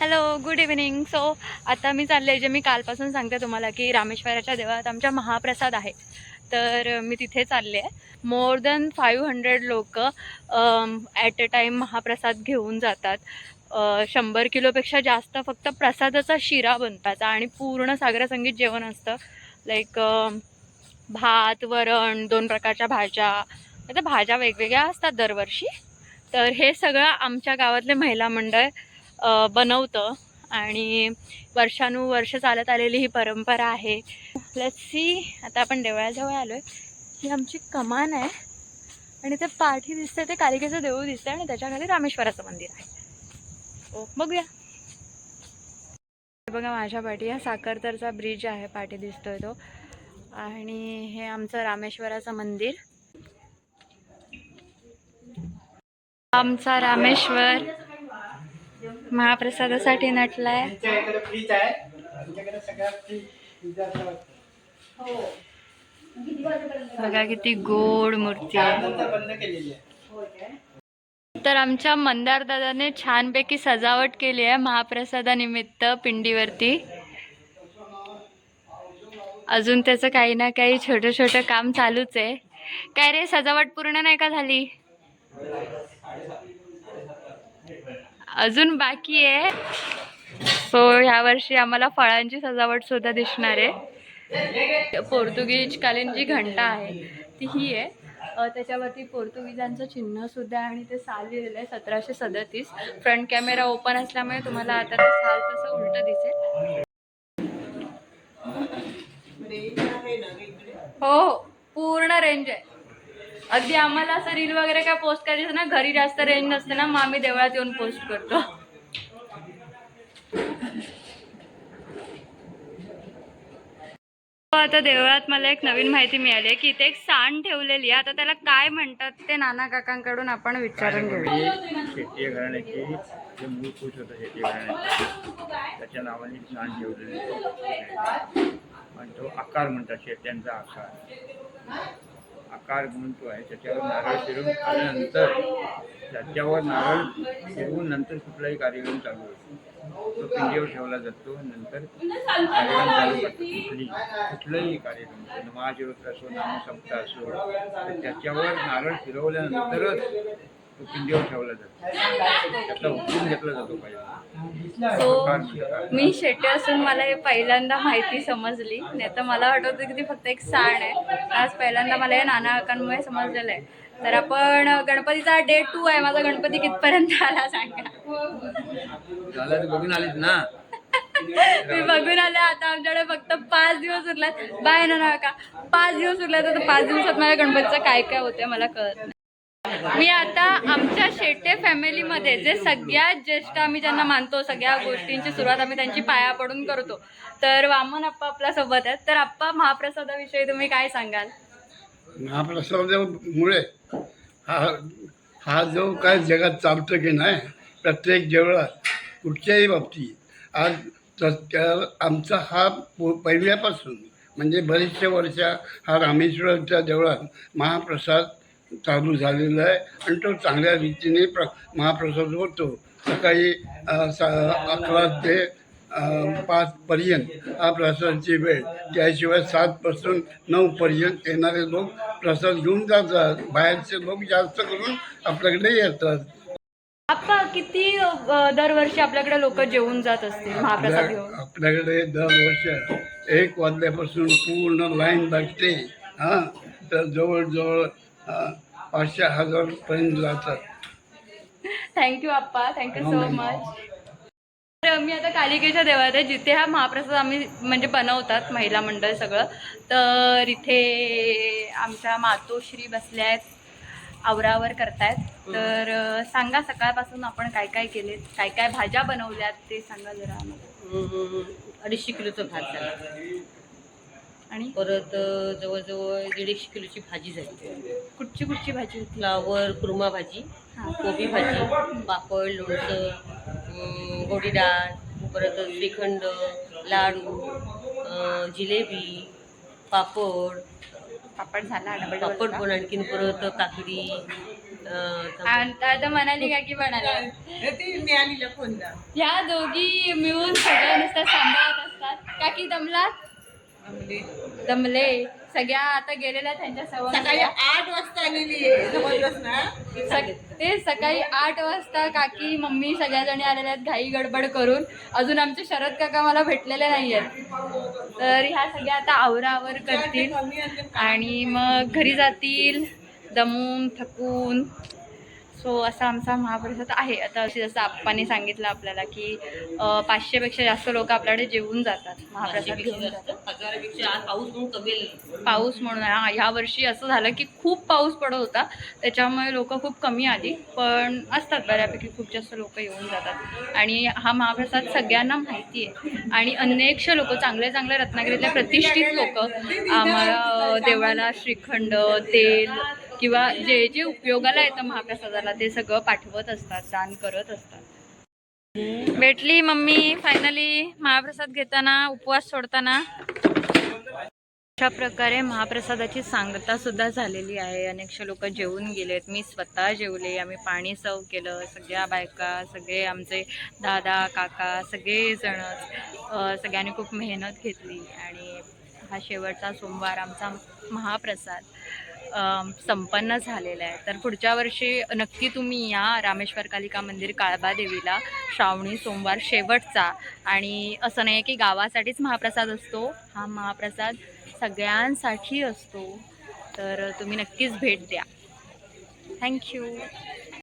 Hello, good evening. So आता मी चालले जे मी कालपासून सांगते तुम्हाला की रामेश्वराच्या देवळात आमच्या महाप्रसाद आहे. तर मी तिथे चालले आहे. मोर दॅन 500 लोक ॲट अ टाईम महाप्रसाद घेऊन जातात. 100 किलोपेक्षा जास्त फक्त प्रसादाचा शिरा बनवायचा आणि पूर्ण सागरसंगीत जेवण असतं. लाईक भात, वरण, 2 प्रकारच्या भाज्या. आता भाज्या वेगवेगळ्या असतात दरवर्षी. तर हे सगळं आमच्या गावातले महिला मंडळ बनवतं आणि वर्षानुवर्ष चालत आलेली ही परंपरा आहे. लेट्स सी, आता आपण देवळाजवळ आलोय. ही आमची कमान आहे आणि ते पाठी दिसते ते कालिकेचं देऊळ दिसतंय आणि त्याच्या खाली रामेश्वराचं मंदिर आहे. ओ बघूया. बघा माझ्या पाठी हा साखरतरचा ब्रिज आहे, पाठी दिसतोय तो. आणि हे आमचं रामेश्वराचं मंदिर. आमचा रामेश्वर महाप्रसादासाठी नटलाय. बघा किती गोड मूर्ती आहे. तर आमच्या मंदार दादाने छानपैकी सजावट केली आहे महाप्रसादानिमित्त पिंडीवरती. अजून त्याचं काही ना काही छोटं छोटं काम चालूच आहे. काय रे, सजावट पूर्ण नाही का झाली? अजून बाकी आहे. सो ह्या वर्षी आम्हाला फळांची सजावट सुद्धा दिसणार आहे. पोर्तुगीज कालीन जी घंटा आहे ती ही आहे. त्याच्यावरती पोर्तुगीजांचं चिन्ह सुद्धा आहे आणि ते साल लिहिलेलं आहे 1737. फ्रंट कॅमेरा ओपन असल्यामुळे तुम्हाला आता ते साल तसं उलट दिसेल. हो, पूर्ण रेंज आहे. अगदी आम्हाला असं रील वगैरे काय पोस्ट करायचं ना, घरी जास्त रेंज नसते ना, मग आम्ही देवळात येऊन पोस्ट करतो. आता देवळात मला एक नवीन माहिती मिळाली आहे की इथे एक सांड ठेवलेली आहे. आता त्याला काय म्हणतात ते नाना काकांकडून आपण विचारून घेऊया. शेट्टी घराण्याची जे मूळ पूज होतं शेट्टी घराण्याची, त्याच्या नावाने सांड ठेवलेले आणि तो आकार म्हणतात. शेट्यांचा आकार म्हणून तो आहे. त्याच्यावर नारळ फिरून आल्यानंतर त्याच्यावर नारळ फिरवून नंतर कुठलाही कार्यक्रम चालू होतो. तो पिंडीवर ठेवला जातो. नंतर कार्यक्रम चालू करतो. कुठलाही कार्यक्रम, महाशिवरात्र असो, नामसप्ताह असो, तर त्याच्यावर नारळ फिरवल्यानंतरच तो पिंडीवर ठेवला जातो. त्याचा उचलून घेतला जातो पहिला. सो मी शेट्टी असून मला हे पहिल्यांदा माहिती समजली. नाही तर मला वाटत होतं की ती फक्त एक सांड आहे. आज पहिल्यांदा मला हे नाना काकांमुळे समजलेलं आहे. तर आपण गणपतीचा डे 2 आहे. माझा गणपती कितपर्यंत आला सांगा. झालं तर बघून आलीस ना? मी बघून आले. आता आमच्याकडे फक्त 5 दिवस उरलात. बाय ना काका, 5 दिवस उरलात. तर 5 दिवसात माझ्या गणपतीचं काय काय होतं मला कळत नाही. मी आता आमच्या शेटे फॅमिलीमध्ये जे सगळ्यात ज्येष्ठ आम्ही ज्यांना मानतो, सगळ्या गोष्टींची सुरुवात आम्ही त्यांची पाया पडून करतो. तर वामन आप्पा आपल्यासोबत आहेत. तर आप्पा, महाप्रसादाविषयी तुम्ही काय सांगाल? महाप्रसादामुळे हा जो काय जगात चालतं की नाही, प्रत्येक देवळात कुठच्याही बाबतीत आज त्या आमचा हा पहिल्यापासून म्हणजे बरेचशे वर्ष हा रामेश्वराच्या देवळात महाप्रसाद चालू झालेला आहे आणि तो चांगल्या रीतीने महाप्रसाद होतो. सकाळी 11 ते 5पर्यंत हा प्रसादाची वेळ. त्याशिवाय 7पासून 9पर्यंत येणारे लोक प्रसाद घेऊन जातात. बाहेरचे लोक जास्त करून आपल्याकडे येतात. आप्पा, किती दरवर्षी आपल्याकडे लोक जेवून जात असतील महाप्रसाद घेऊन? आपल्याकडे दरवर्ष 1 वाजल्यापासून पूर्ण लाईन लागते. तर जवळजवळ 500,000पर्यंत जातात. थँक्यू आप्पा, थँक्यू सो मच. तर मी आता कालिकेच्या देवळात आहे, जिथे हा महाप्रसाद आम्ही म्हणजे बनवतात महिला मंडळ सगळं. तर इथे आमच्या मातोश्री बसल्या आहेत, आवरावर करतायत. तर सांगा, सकाळपासून आपण काय काय केले, काय काय भाज्या बनवल्यात ते सांगा जरा आम्हाला. 250 किलोचा भात झाला आणि परत जवळजवळ 150 किलोची भाजी झाली. कुठची कुठची भाजी होती? फ्लावर, कुर्मा भाजी, कोबी भाजी, पापड, लोणचं, गोडी डाळ, परत श्रीखंड, लाडू, जिलेबी, पापड पापड झाला, पापड पण आणखीन परत काकडी, आता म्हणाली का की म्हणाला ती मिळालीला फोन द्या. ह्या दोघी मिळून सगळं नुसतं सांभाळत असतात का की दमलात दमले सगळ्या आता गेलेल्या त्यांच्या सकाळी सवय 8 वाजता आलेली आहे, समजलंस ना. ते सकाळी 8 वाजता काकी मम्मी सगळ्याजणी आलेल्या आहेत घाई गडबड करून. अजून आमचे शरद काका मला भेटलेले नाही आहेत, तर ह्या सगळ्या आता आवरावर करतील आणि मग घरी जातील दमून थकून. सो असा आमचा महाप्रसाद आहे. आता जसं आप्पांनी सांगितलं आपल्याला की 500पेक्षा जास्त लोक आपल्याकडे जेवून जातात महाप्रसाद घेऊन जातात. 1000पेक्षा आज पाऊस म्हणून कमी पाऊस म्हणून ह्या वर्षी असं झालं की खूप पाऊस पडत होता, त्याच्यामुळे लोक खूप कमी आली, पण असतात बऱ्यापैकी खूप जास्त लोक येऊन जातात. आणि हा महाप्रसाद सगळ्यांना माहिती आहे आणि अनेकशे लोक चांगले चांगले रत्नागिरीतले प्रतिष्ठित लोक आम्हाला देवळाला श्रीखंड तेल किंवा जे जे उपयोगाला येतं महाप्रसादाला ते सगळं पाठवत असतात, दान करत असतात. भेटली मम्मी फायनली महाप्रसाद घेताना, उपवास सोडताना. अशा प्रकारे महाप्रसादाची सांगता सुद्धा झालेली आहे. अनेकशे लोक जेवून गेलेत, मी स्वतः जेवले, आम्ही पाणी सर्व केलं, सगळ्या बायका सगळे आमचे दादा काका सगळेजणच सगळ्यांनी खूप मेहनत घेतली आणि हा शेवटचा सोमवार आमचा महाप्रसाद संपन्न झालेला आहे. तर पुढच्या वर्षी नक्की तुम्ही या रामेश्वर कालिका मंदिर काळबादेवीला श्रावणी सोमवार शेवटचा. आणि असं नाही की गावासाठीच महाप्रसाद असतो, हा महाप्रसाद सगळ्यांसाठी असतो, तर तुम्ही नक्कीच भेट द्या. थँक्यू.